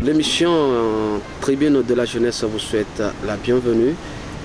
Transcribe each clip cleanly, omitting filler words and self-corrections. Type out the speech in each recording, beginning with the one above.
L'émission Tribune de la jeunesse vous souhaite la bienvenue.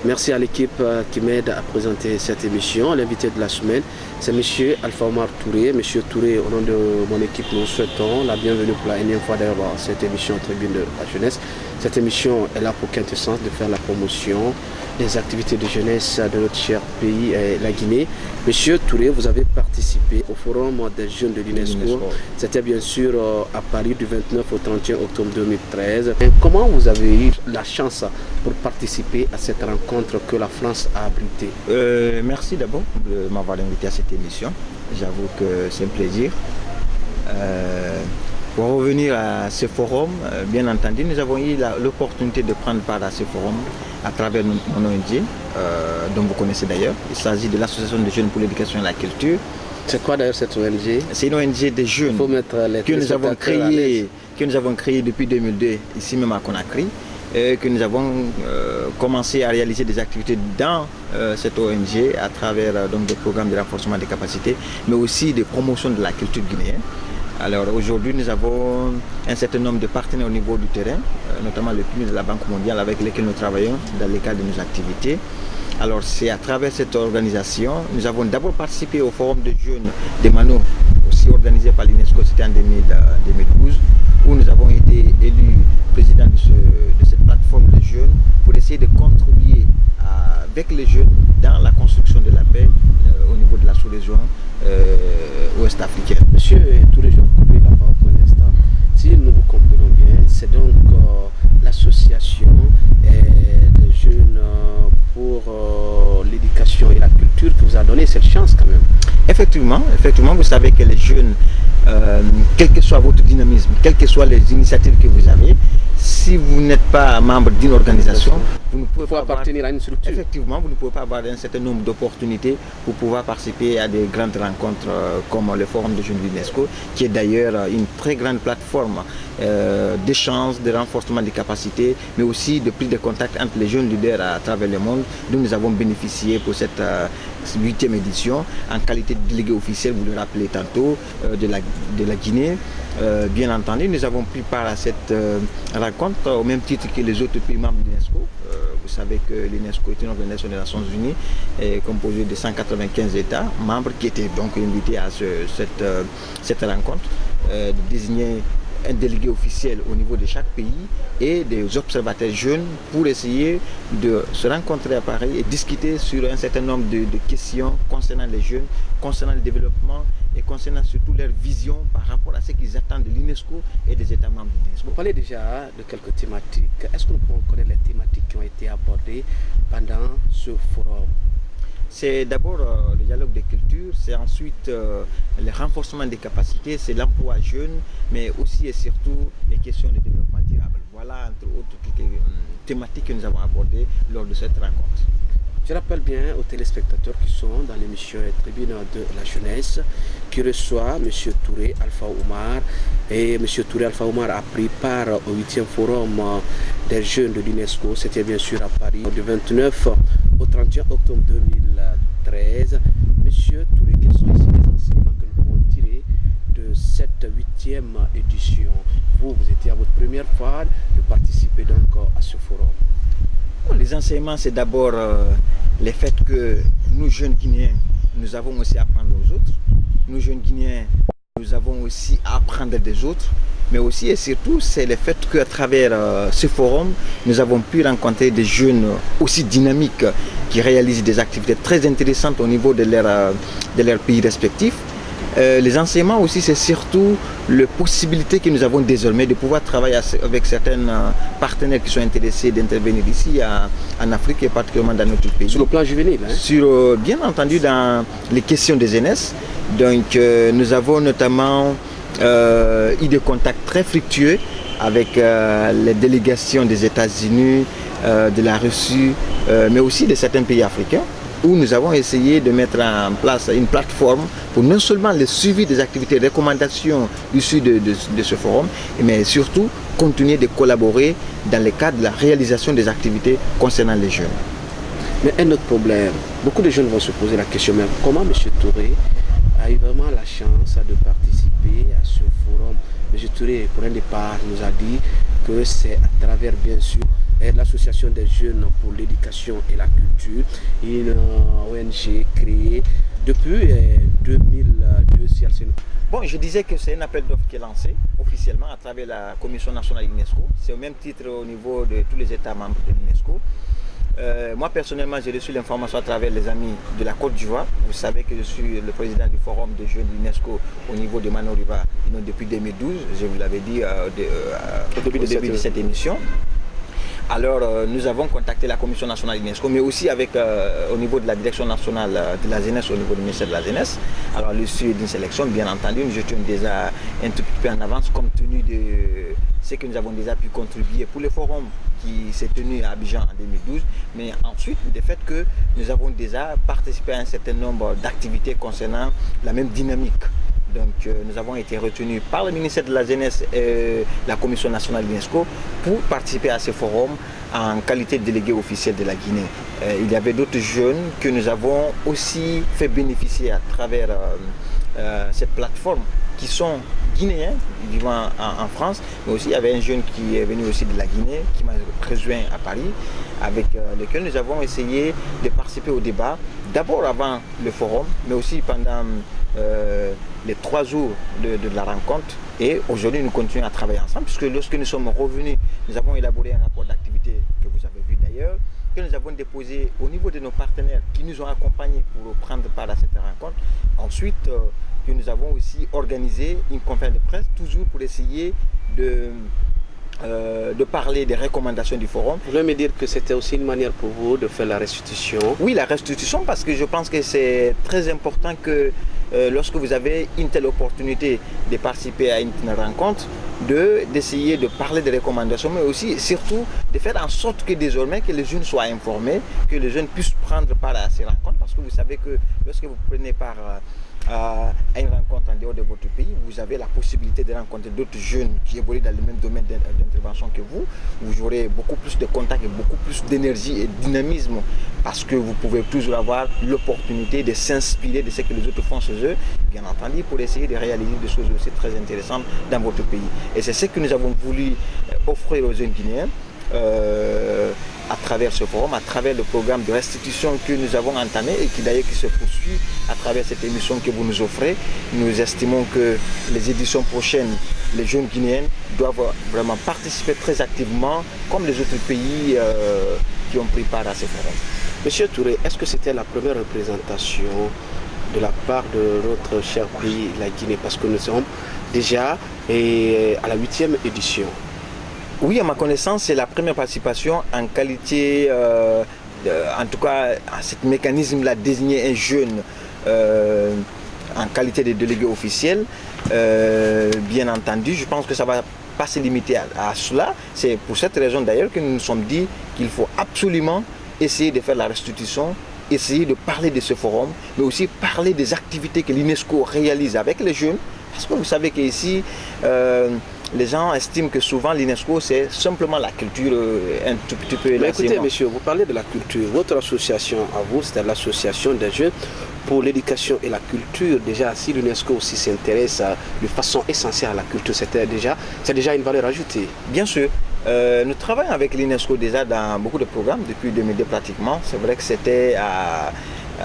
Merci à l'équipe qui m'aide à présenter cette émission. L'invité de la semaine, c'est M. Alpha Oumar Touré. M. Touré, au nom de mon équipe, nous souhaitons la bienvenue pour la énième fois d'ailleurs à cette émission Tribune de la jeunesse. Cette émission est là pour quintessence de faire la promotion des activités de jeunesse de notre cher pays, la Guinée. Monsieur Touré, vous avez participé au Forum des jeunes de l'UNESCO. C'était bien sûr à Paris du 29 au 31 octobre 2013. Et comment vous avez eu la chance pour participer à cette rencontre que la France a abritée? Merci d'abord de m'avoir invité à cette émission. J'avoue que c'est un plaisir. Pour revenir à ce forum, bien entendu, nous avons eu l'opportunité de prendre part à ce forum à travers mon ONG, dont vous connaissez d'ailleurs. Il s'agit de l'Association des jeunes pour l'éducation et la culture. C'est quoi d'ailleurs cette ONG? C'est une ONG des jeunes que nous avons créée depuis 2002, ici même à Conakry, et que nous avons commencé à réaliser des activités dans cette ONG à travers donc, des programmes de renforcement des capacités, mais aussi de promotion de la culture guinéenne. Alors aujourd'hui, nous avons un certain nombre de partenaires au niveau du terrain, notamment le PNUD de la Banque mondiale avec lesquels nous travaillons dans le cadre de nos activités. Alors c'est à travers cette organisation, nous avons d'abord participé au Forum de jeunes de Mano, aussi organisé par l'UNESCO, c'était en 2012, où nous avons été élus président de cette plateforme de jeunes pour essayer de contribuer avec les jeunes dans la construction de la paix au niveau de la sous-région ouest africaine. Monsieur, tous les gens coupés la parole pour l'instant. Si nous vous comprenons bien, c'est donc l'association des jeunes pour l'éducation et la culture qui vous a donné cette chance quand même. Effectivement, vous savez que les jeunes, quel que soit votre dynamisme, quelles que soient les initiatives que vous avez, si vous n'êtes pas membre d'une organisation, vous ne pouvez pas appartenir à une structure. Effectivement, vous ne pouvez pas avoir un certain nombre d'opportunités pour pouvoir participer à des grandes rencontres comme le Forum des jeunes de l'UNESCO, qui est d'ailleurs une très grande plateforme d'échange, de renforcement des capacités, mais aussi de prise de contact entre les jeunes leaders à travers le monde, dont nous avons bénéficié pour cette 8e édition en qualité de délégué officiel, vous le rappelez tantôt, de la Guinée. Bien entendu, nous avons pris part à cette rencontre au même titre que les autres pays membres de l'UNESCO. Vous savez que l'UNESCO est une organisation des Nations Unies composée de 195 États membres qui étaient donc invités à cette rencontre, de désigner un délégué officiel au niveau de chaque pays et des observateurs jeunes pour essayer de se rencontrer à Paris et discuter sur un certain nombre de questions concernant les jeunes, concernant le développement et concernant surtout leur vision par rapport à ce qu'ils attendent de l'UNESCO et des États membres de l'UNESCO. Vous parlez déjà de quelques thématiques. Est-ce que nous pouvons connaître les thématiques qui ont été abordées pendant ce forum? C'est d'abord le dialogue des cultures, c'est ensuite le renforcement des capacités, c'est l'emploi jeune, mais aussi et surtout les questions de développement durable. Voilà entre autres quelques thématiques que nous avons abordées lors de cette rencontre. Je rappelle bien aux téléspectateurs qui sont dans l'émission Tribune de la jeunesse, qui reçoit M. Touré Alpha Oumar. Et M. Touré Alpha Oumar a pris part au 8e forum des jeunes de l'UNESCO. C'était bien sûr à Paris du 29 au 31 octobre 2013. Monsieur Touré, quels sont ici les enseignements que nous pouvons tirer de cette 8e édition? Vous étiez à votre première fois de participer donc à ce forum. Les enseignements, c'est d'abord le fait que nous, jeunes Guinéens, nous avons aussi à apprendre aux autres. Nous, jeunes Guinéens, nous avons aussi à apprendre des autres. Mais aussi et surtout, c'est le fait qu'à travers ce forum, nous avons pu rencontrer des jeunes aussi dynamiques qui réalisent des activités très intéressantes au niveau de leur pays respectifs. Les enseignements aussi, c'est surtout la possibilité que nous avons désormais de pouvoir travailler avec certains partenaires qui sont intéressés d'intervenir ici en Afrique et particulièrement dans notre pays. Sur le plan juvénile, hein? Bien entendu dans les questions des jeunesse. Donc nous avons notamment eu des contacts très fructueux avec les délégations des États-Unis, de la Russie, mais aussi de certains pays africains, où nous avons essayé de mettre en place une plateforme pour non seulement le suivi des activités, des recommandations issues de ce forum, mais surtout continuer de collaborer dans le cadre de la réalisation des activités concernant les jeunes. Mais un autre problème, beaucoup de jeunes vont se poser la question, mais comment M. Touré a eu vraiment la chance de participer à ce forum? M. Touré, pour un départ, nous a dit que c'est à travers bien sûr l'association des jeunes pour l'éducation et la culture, une ONG créée depuis 2002 si elle se... Bon, je disais que c'est un appel d'offres qui est lancé officiellement à travers la Commission nationale de l'UNESCO. C'est au même titre au niveau de tous les États membres de l'UNESCO. Moi personnellement, j'ai reçu l'information à travers les amis de la Côte d'Ivoire. Vous savez que je suis le président du forum de jeunes de l'UNESCO au niveau de Manoriva depuis 2012. Je vous l'avais dit au début de cette émission. Alors nous avons contacté la Commission nationale de l'UNESCO, mais aussi avec au niveau de la direction nationale de la jeunesse, au niveau du ministère de la jeunesse. Alors le suivi d'une sélection, bien entendu, nous étions déjà un tout petit peu en avance compte tenu de ce que nous avons déjà pu contribuer pour le forum qui s'est tenu à Abidjan en 2012, mais ensuite du fait que nous avons déjà participé à un certain nombre d'activités concernant la même dynamique. Donc nous avons été retenus par le ministère de la Jeunesse et la Commission nationale de l'UNESCO pour participer à ce forum en qualité de délégué officiel de la Guinée. Il y avait d'autres jeunes que nous avons aussi fait bénéficier à travers cette plateforme qui sont guinéens vivant en France, mais aussi il y avait un jeune qui est venu aussi de la Guinée, qui m'a rejoint à Paris, avec lequel nous avons essayé de participer au débat, d'abord avant le forum, mais aussi pendant les 3 jours de la rencontre. Et aujourd'hui, nous continuons à travailler ensemble, puisque lorsque nous sommes revenus, nous avons élaboré un rapport d'activité que vous avez vu d'ailleurs, que nous avons déposé au niveau de nos partenaires qui nous ont accompagnés pour prendre part à cette rencontre. Ensuite, que nous avons aussi organisé une conférence de presse, toujours pour essayer de parler des recommandations du forum. Vous voulez me dire que c'était aussi une manière pour vous de faire la restitution? Oui, la restitution, parce que je pense que c'est très important que lorsque vous avez une telle opportunité de participer à une rencontre, d'essayer de parler des recommandations, mais aussi surtout de faire en sorte que désormais que les jeunes soient informés, que les jeunes puissent prendre part à ces rencontres, parce que vous savez que lorsque vous prenez part à une rencontre en dehors de votre pays, vous avez la possibilité de rencontrer d'autres jeunes qui évoluent dans le même domaine d'intervention que vous. Vous aurez beaucoup plus de contacts et beaucoup plus d'énergie et de dynamisme, parce que vous pouvez toujours avoir l'opportunité de s'inspirer de ce que les autres font chez eux, bien entendu, pour essayer de réaliser des choses aussi très intéressantes dans votre pays. Et c'est ce que nous avons voulu offrir aux jeunes Guinéens à travers ce forum, à travers le programme de restitution que nous avons entamé et qui d'ailleurs se poursuit à travers cette émission que vous nous offrez. Nous estimons que les éditions prochaines, les jeunes Guinéens doivent vraiment participer très activement, comme les autres pays qui ont pris part à ce forum. Monsieur Touré, est-ce que c'était la première représentation de la part de notre cher pays, la Guinée, parce que nous sommes déjà à la 8e édition? Oui, à ma connaissance, c'est la première participation en qualité, en tout cas, à ce mécanisme-là, désigner un jeune en qualité de délégué officiel. Bien entendu, je pense que ça ne va pas se limiter à cela. C'est pour cette raison d'ailleurs que nous nous sommes dit qu'il faut absolument essayer de faire la restitution, essayer de parler de ce forum, mais aussi parler des activités que l'UNESCO réalise avec les jeunes. Parce que vous savez qu'ici, les gens estiment que souvent l'UNESCO c'est simplement la culture un tout petit peu. Mais écoutez, monsieur, vous parlez de la culture. Votre association à vous, c'est l'association des jeunes pour l'éducation et la culture. Déjà, si l'UNESCO aussi s'intéresse de façon essentielle à la culture, c'est déjà une valeur ajoutée. Bien sûr. Nous travaillons avec l'UNESCO déjà dans beaucoup de programmes depuis 2002 pratiquement. C'est vrai que c'était à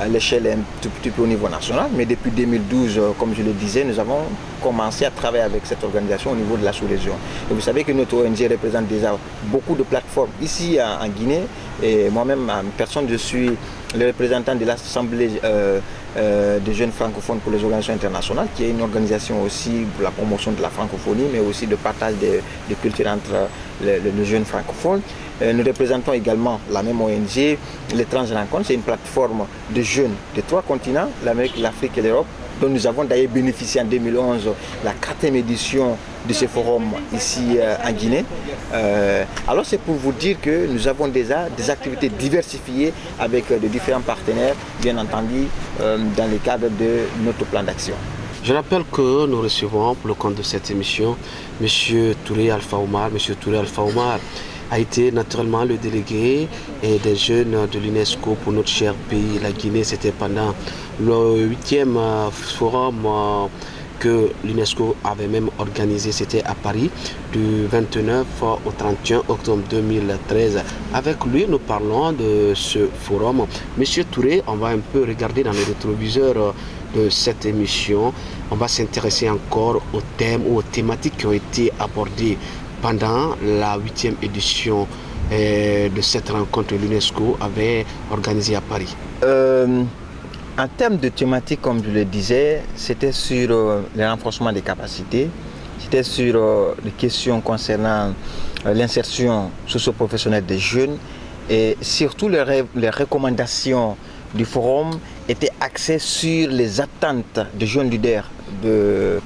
l'échelle un tout petit peu au niveau national, mais depuis 2012, comme je le disais, nous avons commencé à travailler avec cette organisation au niveau de la sous-région. Et vous savez que notre ONG représente déjà beaucoup de plateformes ici en Guinée, et moi-même en personne, je suis le représentant de l'Assemblée des jeunes francophones pour les organisations internationales, qui est une organisation aussi pour la promotion de la francophonie, mais aussi de partage de culture entre les jeunes francophones. Nous représentons également la même ONG, les Trans Rencontres, c'est une plateforme de jeunes de 3 continents, l'Amérique, l'Afrique et l'Europe, dont nous avons d'ailleurs bénéficié en 2011 la 4e édition de ce forum ici en Guinée. Alors c'est pour vous dire que nous avons déjà des activités diversifiées avec de différents partenaires, bien entendu, dans le cadre de notre plan d'action. Je rappelle que nous recevons pour le compte de cette émission M. Touré Alpha Oumar. M. Touré Alpha Oumar a été naturellement le délégué des jeunes de l'UNESCO pour notre cher pays, la Guinée. C'était pendant le 8e forum que l'UNESCO avait même organisé, c'était à Paris, du 29 au 31 octobre 2013. Avec lui, nous parlons de ce forum. Monsieur Touré, on va un peu regarder dans le rétroviseur de cette émission. On va s'intéresser encore aux thèmes ou aux thématiques qui ont été abordées pendant la 8e édition de cette rencontre que l'UNESCO avait organisée à Paris. En termes de thématiques, comme je le disais, c'était sur le renforcement des capacités, c'était sur les questions concernant l'insertion socio-professionnelle des jeunes et surtout les recommandations du forum étaient axées sur les attentes des jeunes leaders de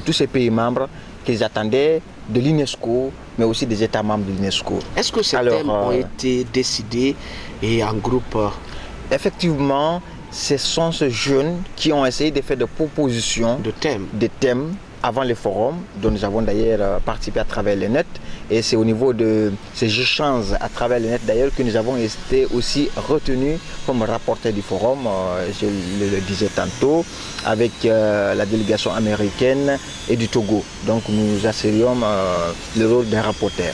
tous ces pays membres qu'ils attendaient de l'UNESCO, mais aussi des États membres de l'UNESCO. Est-ce que ces thèmes ont été décidés et en groupe? Effectivement, ce sont ces jeunes qui ont essayé de faire des propositions de thèmes avant le forum, dont nous avons d'ailleurs participé à travers le net. Et c'est au niveau de ces échanges à travers le net d'ailleurs que nous avons été aussi retenus comme rapporteurs du forum, je le disais tantôt, avec la délégation américaine et du Togo. Donc nous assurions le rôle d'un rapporteur.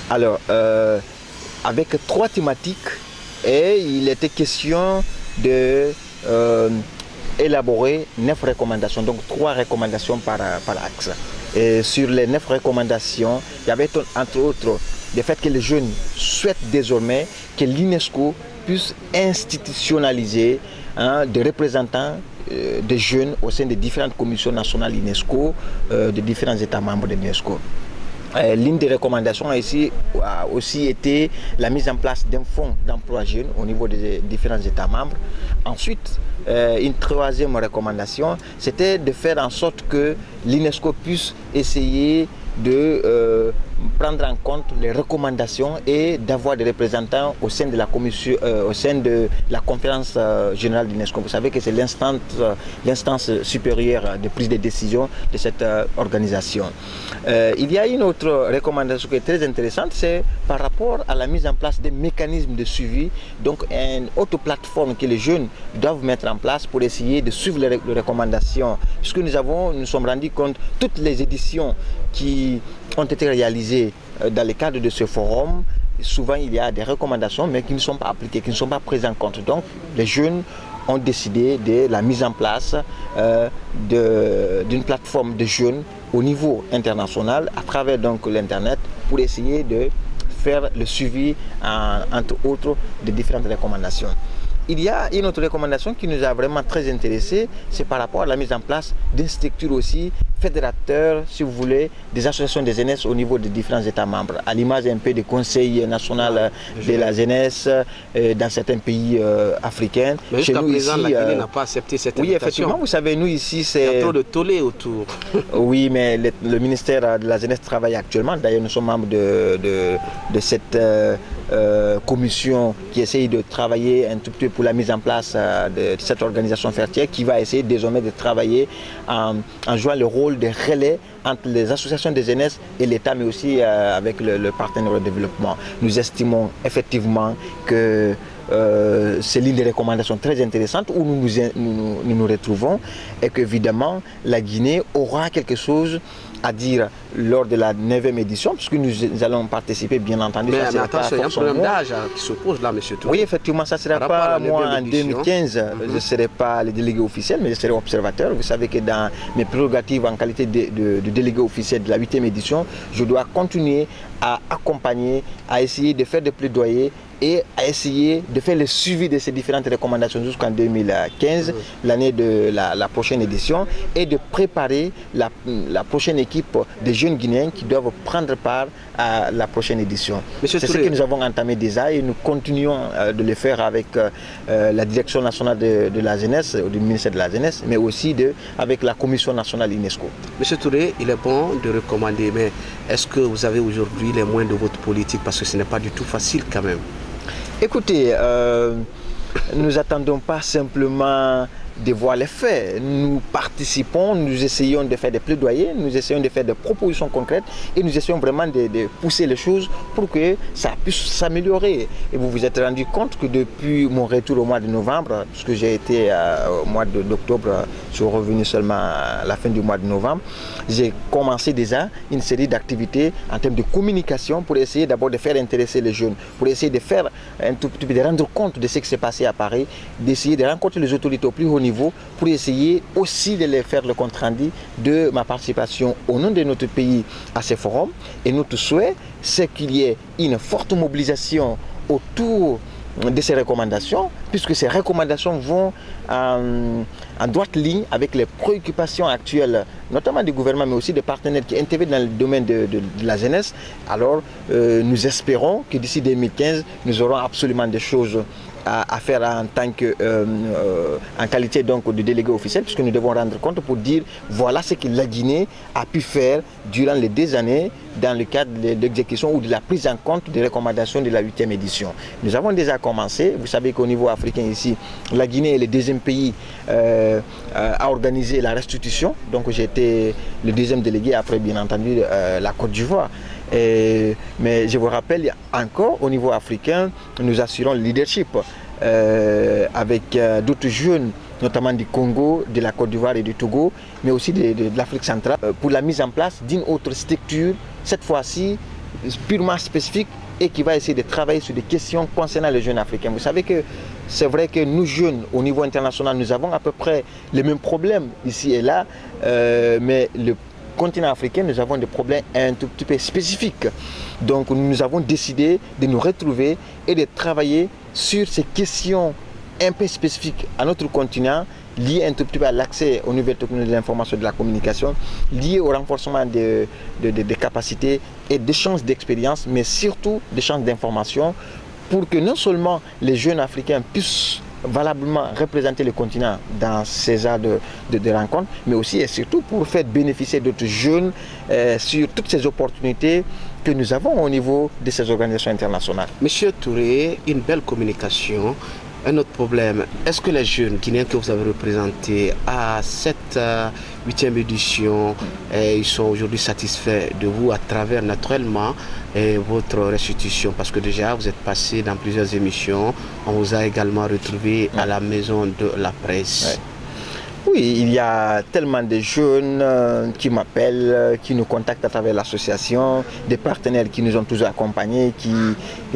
Alors, avec 3 thématiques, et il était question de élaborer 9 recommandations, donc 3 recommandations par axe. Et sur les 9 recommandations, il y avait entre autres le fait que les jeunes souhaitent désormais que l'UNESCO puisse institutionnaliser des représentants des jeunes au sein des différentes commissions nationales UNESCO, des différents États membres de l'UNESCO. L'une des recommandations ici a aussi été la mise en place d'un fonds d'emploi jeune au niveau des différents États membres. Ensuite, une 3e recommandation, c'était de faire en sorte que l'UNESCO puisse essayer de prendre en compte les recommandations et d'avoir des représentants au sein de la commission, au sein de la conférence générale de l'UNESCO. Vous savez que c'est l'instance supérieure de prise de décision de cette organisation. Il y a une autre recommandation qui est très intéressante, c'est par rapport à la mise en place des mécanismes de suivi, donc une autre plateforme que les jeunes doivent mettre en place pour essayer de suivre les recommandations. Puisque nous sommes rendus compte, toutes les éditions qui ont été réalisées dans le cadre de ce forum, souvent il y a des recommandations mais qui ne sont pas appliquées, qui ne sont pas prises en compte. Donc les jeunes ont décidé de la mise en place d'une plateforme de jeunes au niveau international à travers donc l'internet pour essayer de faire le suivi entre autres des différentes recommandations. Il y a une autre recommandation qui nous a vraiment très intéressés, c'est par rapport à la mise en place d'une structure aussi fédérateur, si vous voulez, des associations de jeunesse au niveau des différents États membres, à l'image un peu du Conseil national de la jeunesse dans certains pays africains. Mais jusqu'à présent, la Guinée n'a pas accepté cette invitation. Oui, effectivement, vous savez, nous ici, c'est... Il y a trop de tollé autour. Oui, mais le ministère de la jeunesse travaille actuellement. D'ailleurs, nous sommes membres de cette commission qui essaye de travailler un tout petit peu pour la mise en place de cette organisation fertière qui va essayer désormais de travailler en jouant le rôle de relais entre les associations de jeunesse et l'État, mais aussi avec le partenaire au développement. Nous estimons effectivement que c'est l'une des recommandations très intéressantes où nous retrouvons et qu'évidemment la Guinée aura quelque chose à dire lors de la 9e édition, puisque nous allons participer, bien entendu. Mais attention, il y a un problème d'âge qui s'oppose là, M. Touré. Oui, effectivement, ça ne sera pas moi en 2015, je ne serai pas le délégué officiel, mais je serai observateur. Vous savez que dans mes prérogatives en qualité de délégué officiel de la 8e édition, je dois continuer à accompagner, à essayer de faire des plaidoyers et à essayer de faire le suivi de ces différentes recommandations jusqu'en 2015, l'année de la prochaine édition, et de préparer la prochaine équipe des jeunes Guinéens qui doivent prendre part à la prochaine édition. C'est ce que nous avons entamé déjà et nous continuons de le faire avec la direction nationale de la jeunesse, du ministère de la jeunesse, mais aussi avec la commission nationale UNESCO. Monsieur Touré, il est bon de recommander, mais est-ce que vous avez aujourd'hui les moyens de votre politique, parce que ce n'est pas du tout facile quand même? Écoutez, nous n'attendons pas simplement de voir les faits. Nous participons, nous essayons de faire des plaidoyers, nous essayons de faire des propositions concrètes et nous essayons vraiment de pousser les choses pour que ça puisse s'améliorer. Et vous vous êtes rendu compte que depuis mon retour au mois de novembre, puisque j'ai été au mois d'octobre, je suis revenu seulement à la fin du mois de novembre, j'ai commencé déjà une série d'activités en termes de communication pour essayer d'abord de faire intéresser les jeunes, pour essayer de faire un tout petit peu, de rendre compte de ce qui s'est passé à Paris, d'essayer de rencontrer les autorités au plus haut niveau pour essayer aussi de les faire le compte rendu de ma participation au nom de notre pays à ces forums. Et notre souhait, c'est qu'il y ait une forte mobilisation autour de ces recommandations, puisque ces recommandations vont en droite ligne avec les préoccupations actuelles, notamment du gouvernement, mais aussi des partenaires qui interviennent dans le domaine de la jeunesse. Alors, nous espérons que d'ici 2015, nous aurons absolument des choses à faire en tant que en qualité donc de délégué officiel, puisque nous devons rendre compte pour dire voilà ce que la Guinée a pu faire durant les 2 années dans le cadre de l'exécution ou de la prise en compte des recommandations de la 8e édition. Nous avons déjà commencé. Vous savez qu'au niveau africain ici, la Guinée est le 2e pays à organiser la restitution. Donc j'ai été le 2e délégué après bien entendu la Côte d'Ivoire. Mais je vous rappelle encore, au niveau africain, nous assurons le leadership avec d'autres jeunes, notamment du Congo, de la Côte d'Ivoire et du Togo, mais aussi de l'Afrique centrale, pour la mise en place d'une autre structure, cette fois-ci purement spécifique et qui va essayer de travailler sur des questions concernant les jeunes africains. Vous savez que c'est vrai que nous jeunes, au niveau international, nous avons à peu près les mêmes problèmes ici et là, mais le continent africain, nous avons des problèmes un tout petit peu spécifiques. Donc nous avons décidé de nous retrouver et de travailler sur ces questions un peu spécifiques à notre continent, liées un tout petit peu à l'accès aux nouvelles technologies de l'information et de la communication, liées au renforcement des capacités et d'échanges d'expériences, mais surtout d'échanges d'informations, pour que non seulement les jeunes africains puissent valablement représenter le continent dans ces heures de rencontres, mais aussi et surtout pour faire bénéficier d'autres jeunes sur toutes ces opportunités que nous avons au niveau de ces organisations internationales. Monsieur Touré, une belle communication. Un autre problème, est-ce que les jeunes Guinéens que vous avez représentés à cette 8e édition, ils sont aujourd'hui satisfaits de vous à travers naturellement votre restitution? Parce que déjà vous êtes passé dans plusieurs émissions, on vous a également retrouvé à la maison de la presse. Ouais. Oui, il y a tellement de jeunes qui m'appellent, qui nous contactent à travers l'association, des partenaires qui nous ont toujours accompagnés, qui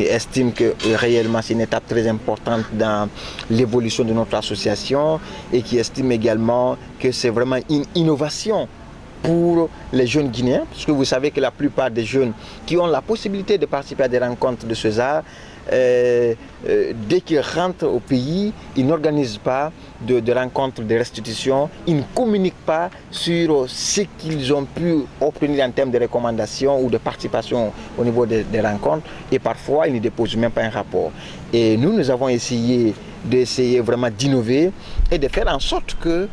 estiment que réellement c'est une étape très importante dans l'évolution de notre association et qui estiment également que c'est vraiment une innovation pour les jeunes Guinéens, parce que vous savez que la plupart des jeunes qui ont la possibilité de participer à des rencontres de ce genre, dès qu'ils rentrent au pays, ils n'organisent pas de rencontres de restitution, ils ne communiquent pas sur ce qu'ils ont pu obtenir en termes de recommandations ou de participation au niveau des rencontres, et parfois ils ne déposent même pas un rapport. Et nous avons essayé vraiment d'innover et de faire en sorte que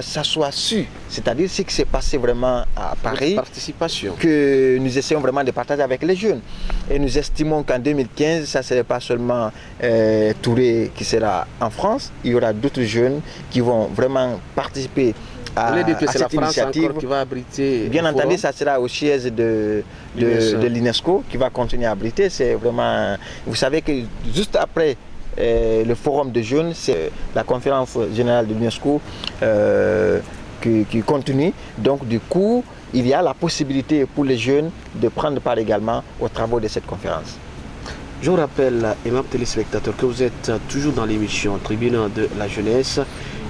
ça soit su, c'est-à-dire ce qui s'est passé vraiment à Paris, participation, que nous essayons vraiment de partager avec les jeunes. Et nous estimons qu'en 2015, ça ne serait pas seulement Touré qui sera en France, il y aura d'autres jeunes qui vont vraiment participer à cette initiative. Qui va abriter bien entendu, ça sera au siège de l'UNESCO qui va continuer à abriter. C'est vraiment, vous savez que juste après le forum de jeunes, c'est la conférence générale de l'UNESCO qui continue. Donc du coup, il y a la possibilité pour les jeunes de prendre part également aux travaux de cette conférence. Je vous rappelle, aimables téléspectateurs, que vous êtes toujours dans l'émission Tribune de la jeunesse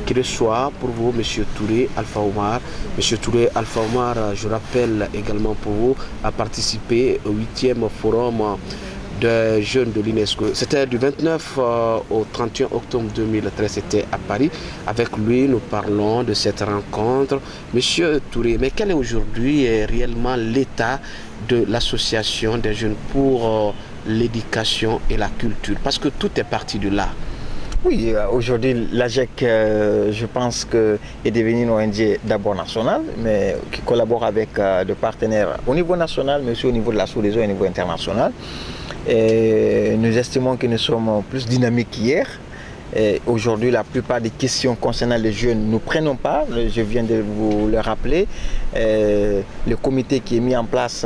qui reçoit pour vous M. Touré Alpha Oumar. M. Touré Alpha Oumar, je rappelle également pour vous, a participé au 8e forum de jeunes de l'UNESCO. C'était du 29 au 31 octobre 2013, c'était à Paris. Avec lui, nous parlons de cette rencontre. Monsieur Touré, mais quel est aujourd'hui réellement l'état de l'association des jeunes pour l'éducation et la culture? Parce que tout est parti de là. Oui, aujourd'hui, l'AGEC, je pense que est devenu une ONG d'abord nationale, mais qui collabore avec des partenaires au niveau national, mais aussi au niveau de la sous-région et au niveau international. Et nous estimons que nous sommes plus dynamiques qu'hier. Aujourd'hui, la plupart des questions concernant les jeunes, nous ne prenons pas. Je viens de vous le rappeler. Le comité qui est mis en place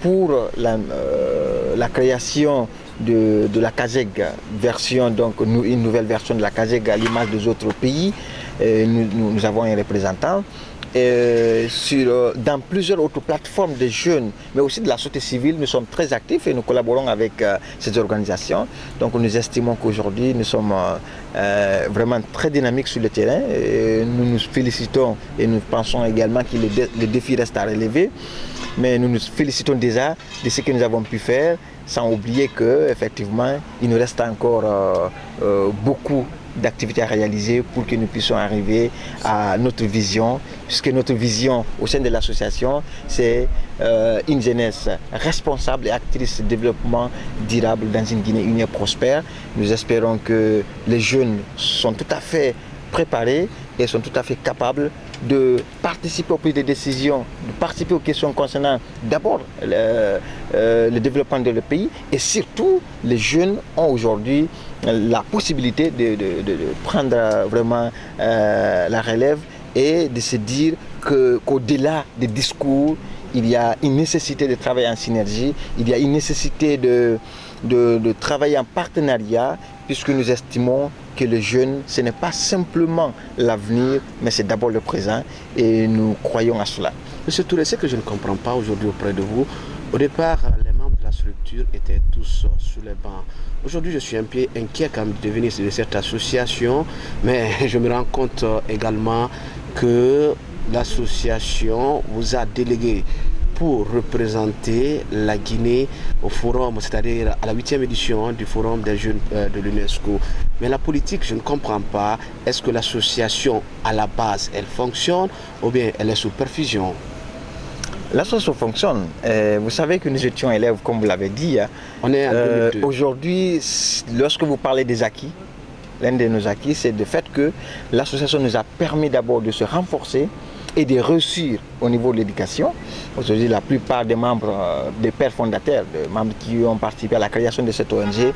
pour la création de la CASEG version, donc une nouvelle version de la CASEG à l'image des autres pays. Nous avons un représentant. Dans plusieurs autres plateformes de jeunes, mais aussi de la société civile, nous sommes très actifs et nous collaborons avec ces organisations. Donc nous estimons qu'aujourd'hui, nous sommes vraiment très dynamiques sur le terrain. Et nous nous félicitons et nous pensons également que les défis restent à relever. Mais nous nous félicitons déjà de ce que nous avons pu faire, sans oublier qu'effectivement, il nous reste encore beaucoup d'activités à réaliser pour que nous puissions arriver à notre vision, puisque notre vision au sein de l'association, c'est une jeunesse responsable et actrice de développement durable dans une Guinée unie et prospère. Nous espérons que les jeunes sont tout à fait préparés et sont tout à fait capables de participer aux prises de décision, de participer aux questions concernant d'abord le développement de le pays, et surtout les jeunes ont aujourd'hui la possibilité de prendre vraiment la relève et de se dire qu'au-delà des discours, il y a une nécessité de travailler en synergie, il y a une nécessité de travailler en partenariat, puisque nous estimons que les jeunes, ce n'est pas simplement l'avenir, mais c'est d'abord le présent, et nous croyons à cela. Monsieur Touré, ce que je ne comprends pas aujourd'hui auprès de vous, au départ, les membres de la structure étaient tous sur les bancs. Aujourd'hui, je suis un peu inquiet quand même de devenir de cette association, mais je me rends compte également que l'association vous a délégué pour représenter la Guinée au forum, c'est-à-dire à la 8e édition du forum des jeunes de l'UNESCO. Mais la politique, je ne comprends pas. Est-ce que l'association, à la base, elle fonctionne ou bien elle est sous perfusion? L'association fonctionne. Vous savez que nous étions élèves, comme vous l'avez dit. On est en 2002. Aujourd'hui, lorsque vous parlez des acquis, l'un de nos acquis, c'est le fait que l'association nous a permis d'abord de se renforcer et de réussir au niveau de l'éducation. Aujourd'hui, la plupart des membres, des pères fondateurs, des membres qui ont participé à la création de cette ONG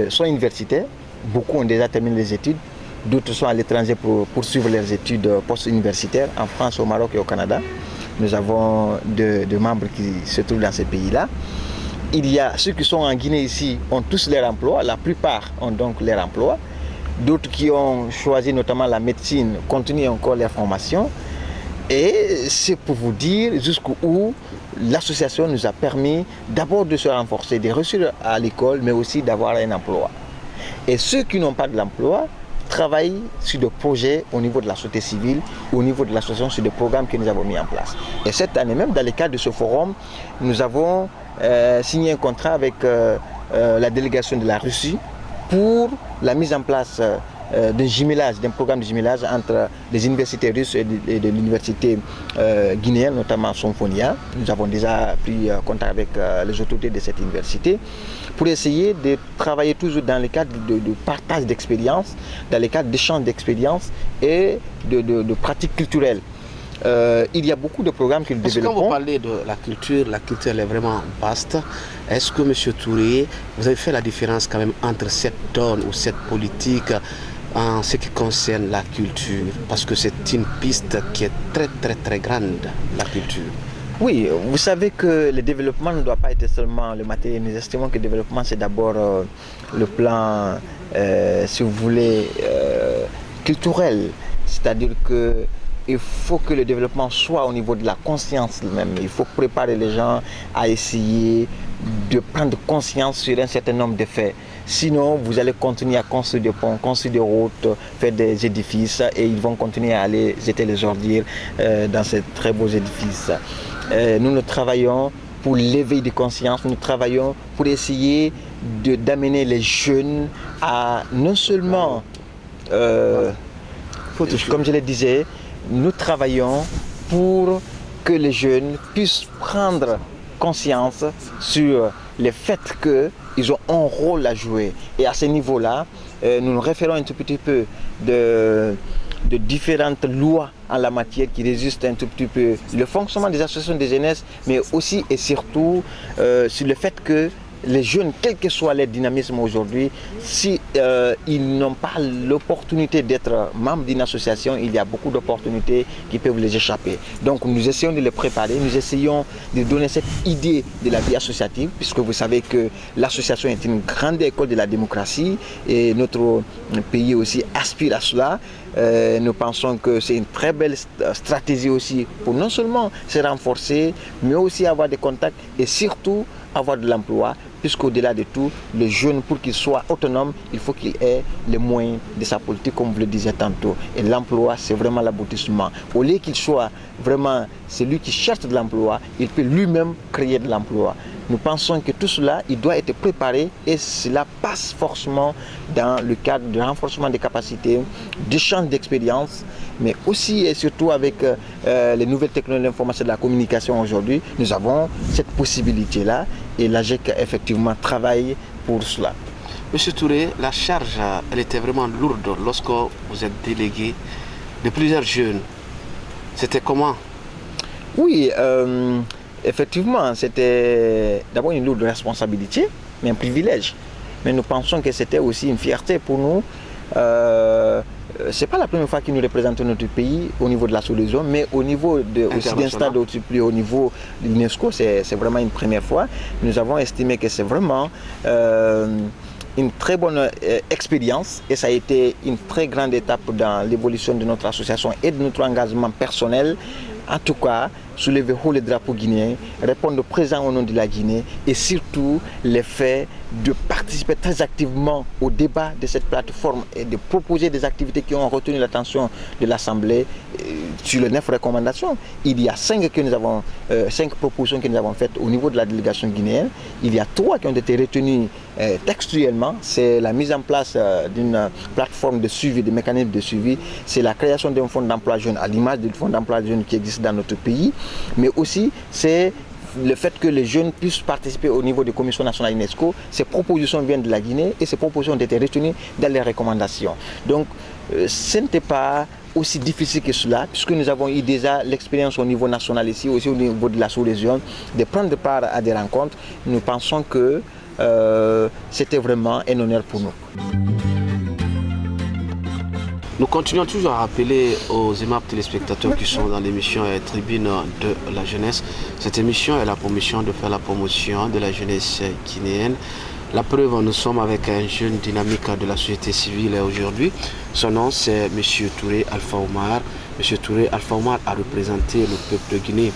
sont universitaires. Beaucoup ont déjà terminé les études. D'autres sont à l'étranger pour poursuivre leurs études post-universitaires en France, au Maroc et au Canada. Nous avons des membres qui se trouvent dans ces pays-là. Il y a ceux qui sont en Guinée ici, ont tous leur emploi. La plupart ont donc leur emploi. D'autres qui ont choisi notamment la médecine continuent encore leur formation. Et c'est pour vous dire jusqu'où l'association nous a permis d'abord de se renforcer, de réussir à l'école, mais aussi d'avoir un emploi. Et ceux qui n'ont pas de l'emploi travaillent sur des projets au niveau de la société civile, au niveau de l'association, sur des programmes que nous avons mis en place. Et cette année même, dans le cadre de ce forum, nous avons signé un contrat avec la délégation de la Russie pour la mise en place d'un programme de jumelage entre les universités russes et de l'université guinéenne, notamment Somphonia. Nous avons déjà pris contact avec les autorités de cette université pour essayer de travailler toujours dans le cadre de partage d'expériences, dans le cadre d'échange d'expériences et de pratiques culturelles. Il y a beaucoup de programmes que nous développons. Quand vous parlez de la culture elle est vraiment vaste. Est-ce que, M. Touré, vous avez fait la différence quand même entre cette donne ou cette politique en ce qui concerne la culture? Parce que c'est une piste qui est très très très grande, la culture. Oui, vous savez que le développement ne doit pas être seulement le matériel. Nous estimons que le développement, c'est d'abord le plan, si vous voulez, culturel. C'est-à-dire que il faut que le développement soit au niveau de la conscience même. Il faut préparer les gens à essayer de prendre conscience sur un certain nombre de faits. Sinon, vous allez continuer à construire des ponts, construire des routes, faire des édifices et ils vont continuer à aller jeter les ordures dans ces très beaux édifices. Nous travaillons pour l'éveil de conscience, nous travaillons pour essayer d'amener les jeunes à non seulement, comme je le disais, nous travaillons pour que les jeunes puissent prendre conscience sur le fait qu'ils ont un rôle à jouer. Et à ce niveau-là, nous nous référons un tout petit peu de différentes lois en la matière qui résistent un tout petit peu le fonctionnement des associations de jeunesse, mais aussi et surtout sur le fait que les jeunes, quel que soit leur dynamisme aujourd'hui, si ils n'ont pas l'opportunité d'être membres d'une association, il y a beaucoup d'opportunités qui peuvent les échapper. Donc nous essayons de les préparer, nous essayons de donner cette idée de la vie associative, puisque vous savez que l'association est une grande école de la démocratie et notre pays aussi aspire à cela. Nous pensons que c'est une très belle stratégie aussi pour non seulement se renforcer, mais aussi avoir des contacts et surtout avoir de l'emploi, puisqu'au-delà de tout, le jeune, pour qu'il soit autonome, il faut qu'il ait les moyens de sa politique, comme vous le disiez tantôt. Et l'emploi, c'est vraiment l'aboutissement. Au lieu qu'il soit vraiment celui qui cherche de l'emploi, il peut lui-même créer de l'emploi. Nous pensons que tout cela, il doit être préparé et cela passe forcément dans le cadre de renforcement des capacités, d'échange d'expérience, mais aussi et surtout avec les nouvelles technologies de l'information et de la communication aujourd'hui, nous avons cette possibilité-là et l'AGEC effectivement travaille pour cela. Monsieur Touré, la charge, elle était vraiment lourde lorsque vous êtes délégué de plusieurs jeunes. C'était comment? Oui, effectivement, c'était d'abord une lourde responsabilité, mais un privilège. Mais nous pensons que c'était aussi une fierté pour nous. C'est pas la première fois qu'ils nous représentent notre pays au niveau de la sous-région, mais au niveau aussi d'un stade au plus haut niveau de l'UNESCO, c'est vraiment une première fois. Nous avons estimé que c'est vraiment une très bonne expérience et ça a été une très grande étape dans l'évolution de notre association et de notre engagement personnel. En tout cas, soulever haut le drapeau guinéen, répondre présent au nom de la Guinée et surtout le fait de participer très activement au débat de cette plateforme et de proposer des activités qui ont retenu l'attention de l'Assemblée sur les 9 recommandations. Il y a 5 propositions que nous avons faites au niveau de la délégation guinéenne. Il y a 3 qui ont été retenues textuellement. C'est la mise en place d'une plateforme de suivi, de mécanismes de suivi. C'est la création d'un fonds d'emploi jeune à l'image du fonds d'emploi jeune qui existe dans notre pays. Mais aussi, c'est le fait que les jeunes puissent participer au niveau des commissions nationales UNESCO. Ces propositions viennent de la Guinée et ces propositions ont été retenues dans les recommandations. Donc, ce n'était pas aussi difficile que cela, puisque nous avons eu déjà l'expérience au niveau national ici, aussi au niveau de la sous-région, de prendre part à des rencontres. Nous pensons que c'était vraiment un honneur pour nous. Nous continuons toujours à rappeler aux aimables téléspectateurs qui sont dans l'émission Tribune de la jeunesse. Cette émission est la promotion de faire la promotion de la jeunesse guinéenne. La preuve, nous sommes avec un jeune dynamique de la société civile aujourd'hui. Son nom, c'est M. Touré Alpha Omar. M. Touré Alpha Omar a représenté le peuple de Guinée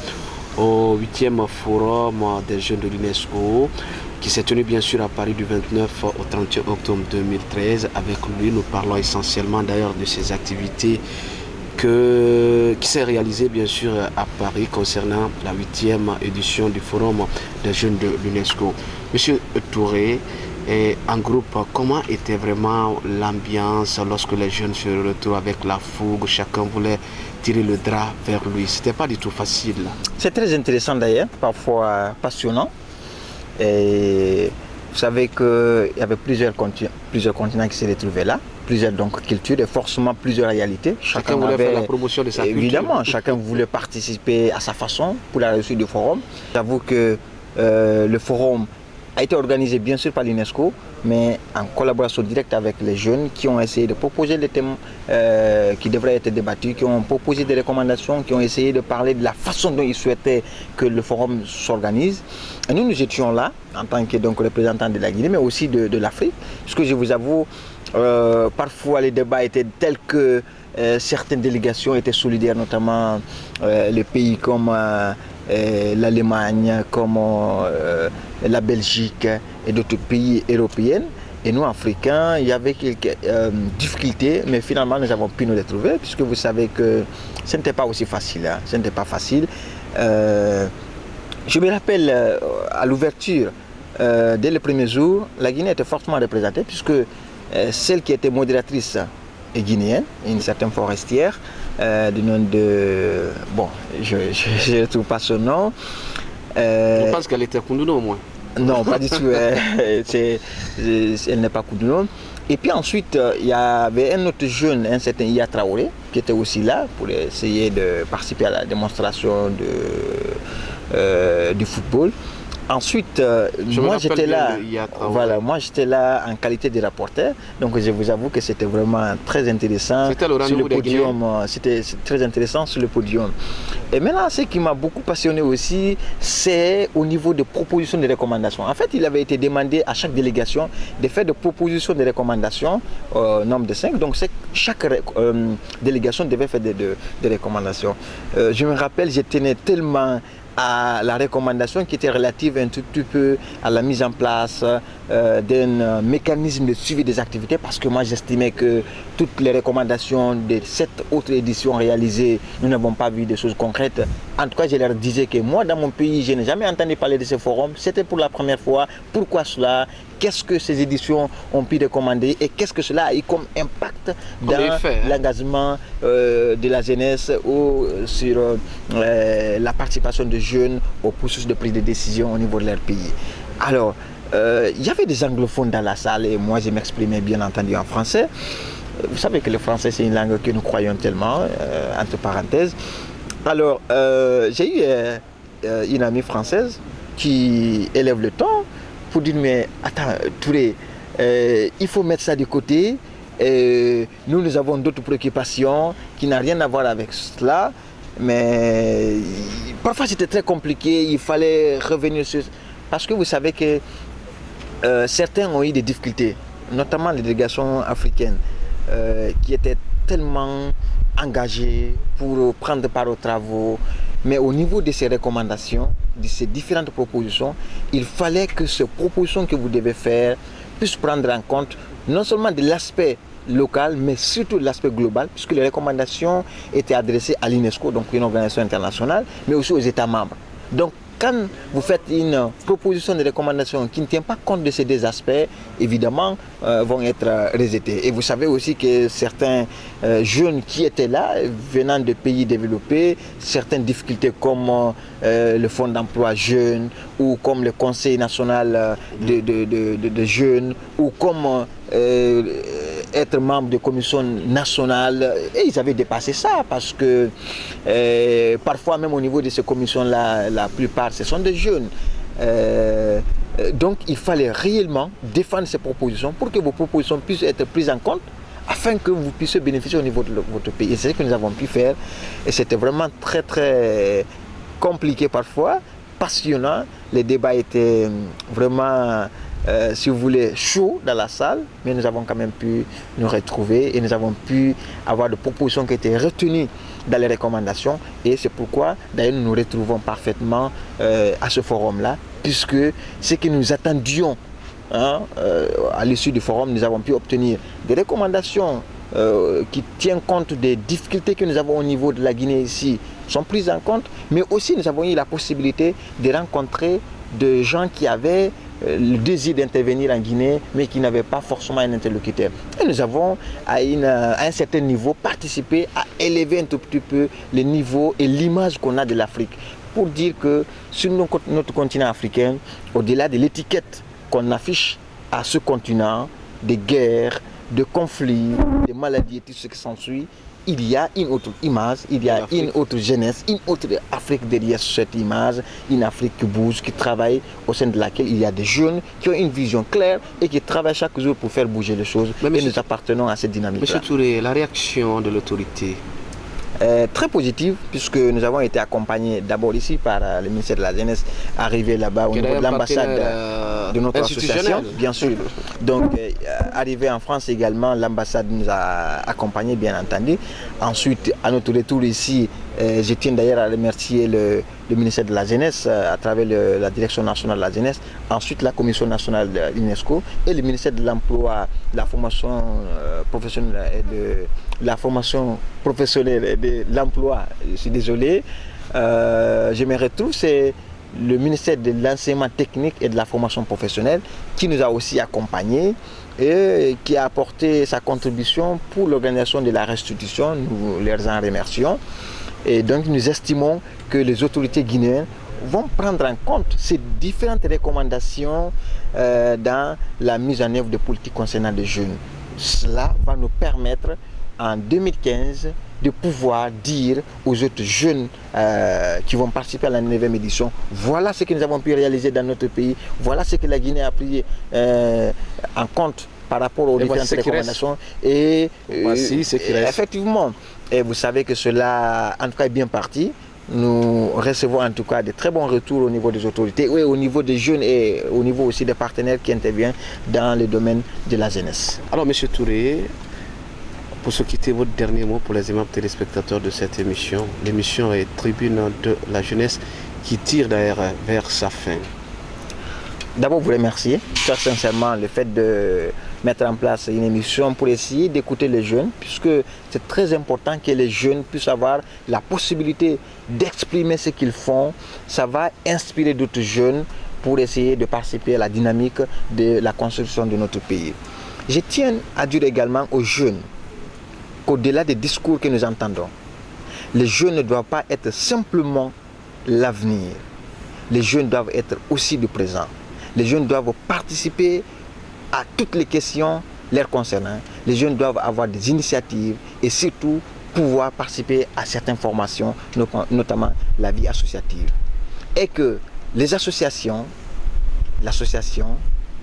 au 8e forum des jeunes de l'UNESCO, qui s'est tenu bien sûr à Paris du 29 au 31 octobre 2013. Avec lui, nous parlons essentiellement d'ailleurs de ses activités qui s'est réalisées bien sûr à Paris concernant la 8e édition du forum des jeunes de l'UNESCO. Monsieur Touré, en groupe, comment était vraiment l'ambiance lorsque les jeunes se retrouvent avec la fougue, chacun voulait tirer le drap vers lui? C'était pas du tout facile. C'est très intéressant d'ailleurs, parfois passionnant. Et vous savez qu'il y avait plusieurs continents qui se retrouvaient là, plusieurs donc cultures et forcément plusieurs réalités. Chacun voulait faire la promotion de sa culture. Évidemment, chacun voulait participer à sa façon pour la réussite du forum. J'avoue que le forum a été organisé bien sûr par l'UNESCO, mais en collaboration directe avec les jeunes qui ont essayé de proposer les thèmes qui devraient être débattus, qui ont proposé des recommandations, qui ont essayé de parler de la façon dont ils souhaitaient que le forum s'organise. Et nous étions là en tant que donc, représentants de la Guinée, mais aussi de l'Afrique. Parce que je vous avoue, parfois les débats étaient tels que certaines délégations étaient solidaires, notamment les pays comme l'Allemagne, comme la Belgique et d'autres pays européens. Et nous, Africains, il y avait quelques difficultés, mais finalement, nous avons pu nous retrouver, puisque vous savez que ce n'était pas aussi facile. Hein. Ce n'était pas facile. Je me rappelle, à l'ouverture, dès le premier jour, la Guinée était fortement représentée, puisque celle qui était modératrice est guinéenne, une certaine forestière, du nom de... Bon, je ne trouve pas son nom. Je pense qu'elle était Koundouno au moins. Non, pas du tout. Elle n'est pas Koundouno. Et puis ensuite, il y avait un autre jeune, un certain Iya Traoré, qui était aussi là pour essayer de participer à la démonstration du football. Ensuite, moi j'étais là, voilà, moi j'étais là en qualité de rapporteur, donc je vous avoue que c'était vraiment très intéressant sur le podium, c'était très intéressant sur le podium. Et maintenant, ce qui m'a beaucoup passionné aussi, c'est au niveau de propositions de recommandations. En fait, il avait été demandé à chaque délégation de faire des propositions de recommandations, nombre de 5, donc chaque délégation devait faire des recommandations. Je me rappelle, je tenais tellement à la recommandation qui était relative un tout petit peu à la mise en place d'un mécanisme de suivi des activités, parce que moi j'estimais que toutes les recommandations de cette autre édition réalisée, nous n'avons pas vu des choses concrètes. En tout cas, je leur disais que moi dans mon pays, je n'ai jamais entendu parler de ce forum, c'était pour la première fois. Pourquoi cela? Qu'est-ce que ces éditions ont pu recommander et qu'est-ce que cela a eu comme impact dans l'engagement de la jeunesse ou sur la participation des jeunes au processus de prise de décision au niveau de leur pays. Alors, il y avait des anglophones dans la salle et moi je m'exprimais bien entendu en français. Vous savez que le français c'est une langue que nous croyons tellement, entre parenthèses. Alors, j'ai eu une amie française qui élève le ton pour dire, mais attends Touré, il faut mettre ça de côté, nous avons d'autres préoccupations qui n'ont rien à voir avec cela, mais parfois c'était très compliqué, il fallait revenir sur... Parce que vous savez que certains ont eu des difficultés, notamment les délégations africaines qui étaient tellement engagées pour prendre part aux travaux. Mais au niveau de ces recommandations, de ces différentes propositions, il fallait que ces propositions que vous devez faire puissent prendre en compte non seulement de l'aspect local, mais surtout de l'aspect global, puisque les recommandations étaient adressées à l'UNESCO, donc une organisation internationale, mais aussi aux États membres. Donc, quand vous faites une proposition de recommandation qui ne tient pas compte de ces deux aspects, évidemment, vont être rejetés. Et vous savez aussi que certains jeunes qui étaient là, venant de pays développés, certaines difficultés comme le Fonds d'emploi jeunes, ou comme le Conseil national de jeunes, ou comme être membre de commission nationale, et ils avaient dépassé ça parce que parfois même au niveau de ces commissions-là, la plupart ce sont des jeunes. Donc il fallait réellement défendre ces propositions pour que vos propositions puissent être prises en compte afin que vous puissiez bénéficier au niveau de votre pays. Et c'est ce que nous avons pu faire et c'était vraiment très très compliqué parfois, passionnant. Les débats étaient vraiment... si vous voulez, chaud dans la salle, mais nous avons quand même pu nous retrouver et nous avons pu avoir des propositions qui étaient retenues dans les recommandations et c'est pourquoi d'ailleurs nous nous retrouvons parfaitement à ce forum-là, puisque ce que nous attendions à l'issue du forum, nous avons pu obtenir des recommandations qui tiennent compte des difficultés que nous avons au niveau de la Guinée ici, sont prises en compte, mais aussi nous avons eu la possibilité de rencontrer des gens qui avaient le désir d'intervenir en Guinée, mais qui n'avaient pas forcément un interlocuteur. Et nous avons, à un certain niveau, participé à élever un tout petit peu le niveau et l'image qu'on a de l'Afrique. Pour dire que sur notre continent africain, au-delà de l'étiquette qu'on affiche à ce continent, des guerres, de conflits, des maladies et tout ce qui s'ensuit, il y a une autre image, il y a une autre jeunesse, une autre Afrique derrière cette image, une Afrique qui bouge, qui travaille, au sein de laquelle il y a des jeunes qui ont une vision claire et qui travaillent chaque jour pour faire bouger les choses. Et nous appartenons à cette dynamique-là. Monsieur Touré, la réaction de l'autorité? Très positive, puisque nous avons été accompagnés d'abord ici par le ministère de la Jeunesse, arrivé là-bas au niveau de l'ambassade de notre association, bien sûr. Donc, arrivé en France également, l'ambassade nous a accompagnés, bien entendu. Ensuite, à notre retour ici, je tiens d'ailleurs à remercier le ministère de la Jeunesse à travers la Direction nationale de la Jeunesse, ensuite la Commission nationale de l'UNESCO et le ministère de l'Emploi, de la formation professionnelle et de la formation professionnelle et de l'emploi. Je suis désolé, je me retrouve, c'est le ministère de l'enseignement technique et de la formation professionnelle qui nous a aussi accompagnés et qui a apporté sa contribution pour l'organisation de la restitution. Nous les en remercions. Et donc nous estimons que les autorités guinéennes vont prendre en compte ces différentes recommandations dans la mise en œuvre de politiques concernant les jeunes. Cela va nous permettre en 2015 de pouvoir dire aux autres jeunes qui vont participer à la 9e édition, voilà ce que nous avons pu réaliser dans notre pays, voilà ce que la Guinée a pris en compte par rapport aux différentes recommandations. Et voici ce qui reste. Effectivement, et vous savez que cela en tout cas est bien parti. Nous recevons en tout cas de très bons retours au niveau des autorités, oui, au niveau des jeunes et au niveau aussi des partenaires qui interviennent dans le domaine de la jeunesse. Alors, M. Touré, pour se quitter, votre dernier mot pour les aimables téléspectateurs de cette émission. L'émission est Tribune de la jeunesse qui tire d'ailleurs vers sa fin. D'abord, vous remercier très sincèrement le fait de mettre en place une émission pour essayer d'écouter les jeunes, puisque c'est très important que les jeunes puissent avoir la possibilité d'exprimer ce qu'ils font. Ça va inspirer d'autres jeunes pour essayer de participer à la dynamique de la construction de notre pays. Je tiens à dire également aux jeunes qu'au-delà des discours que nous entendons, les jeunes ne doivent pas être simplement l'avenir. Les jeunes doivent être aussi du présent. Les jeunes doivent participer à toutes les questions leur concernant. Les jeunes doivent avoir des initiatives et surtout pouvoir participer à certaines formations, notamment la vie associative. Et que les associations, l'association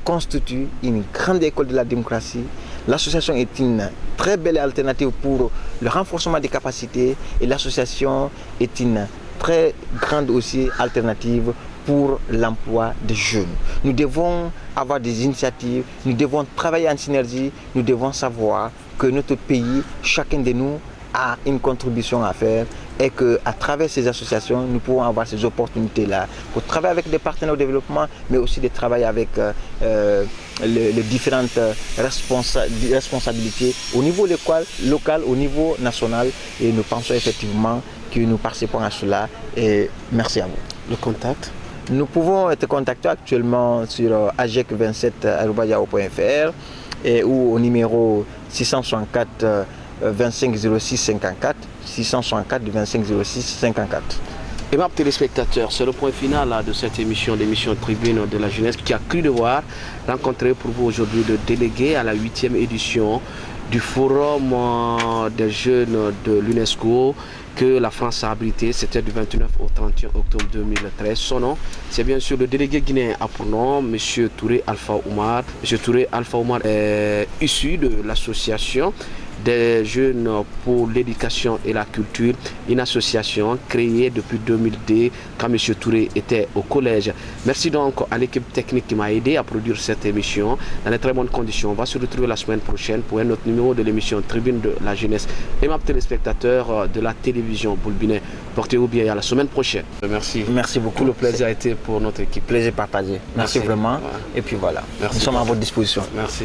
constitue une grande école de la démocratie. L'association est une très belle alternative pour le renforcement des capacités et l'association est une très grande aussi alternative pour l'emploi des jeunes. Nous devons avoir des initiatives, nous devons travailler en synergie, nous devons savoir que notre pays, chacun de nous a une contribution à faire et qu'à travers ces associations, nous pouvons avoir ces opportunités-là pour travailler avec des partenaires au développement, mais aussi de travailler avec les différentes responsabilités au niveau local, au niveau national. Et nous pensons effectivement que nous participons à cela et merci à vous. Le contact? Nous pouvons être contactés actuellement sur agec27@yahoo.fr ou au numéro 664 25 06 54 664 25 06 54. Aimables téléspectateurs, c'est le point final de cette émission, l'émission Tribune de la jeunesse, qui a cru devoir rencontrer pour vous aujourd'hui le délégué à la 8e édition du Forum des jeunes de l'UNESCO que la France a abrité. C'était du 29 au 31 octobre 2013. Son nom, c'est bien sûr le délégué guinéen a pour nom M. Touré Alpha Oumar. M. Touré Alpha Oumar est issu de l'association des jeunes pour l'éducation et la culture, une association créée depuis 2002 quand M. Touré était au collège. Merci donc à l'équipe technique qui m'a aidé à produire cette émission dans de très bonnes conditions. On va se retrouver la semaine prochaine pour un autre numéro de l'émission Tribune de la jeunesse. Aimables téléspectateurs de la télévision Boulbinet, portez-vous bien et à la semaine prochaine. Merci. Merci beaucoup. Tout le plaisir a été pour notre équipe. Plaisir partagé. Merci vraiment. Ouais. Et puis voilà. Merci. Nous sommes à votre disposition. Merci.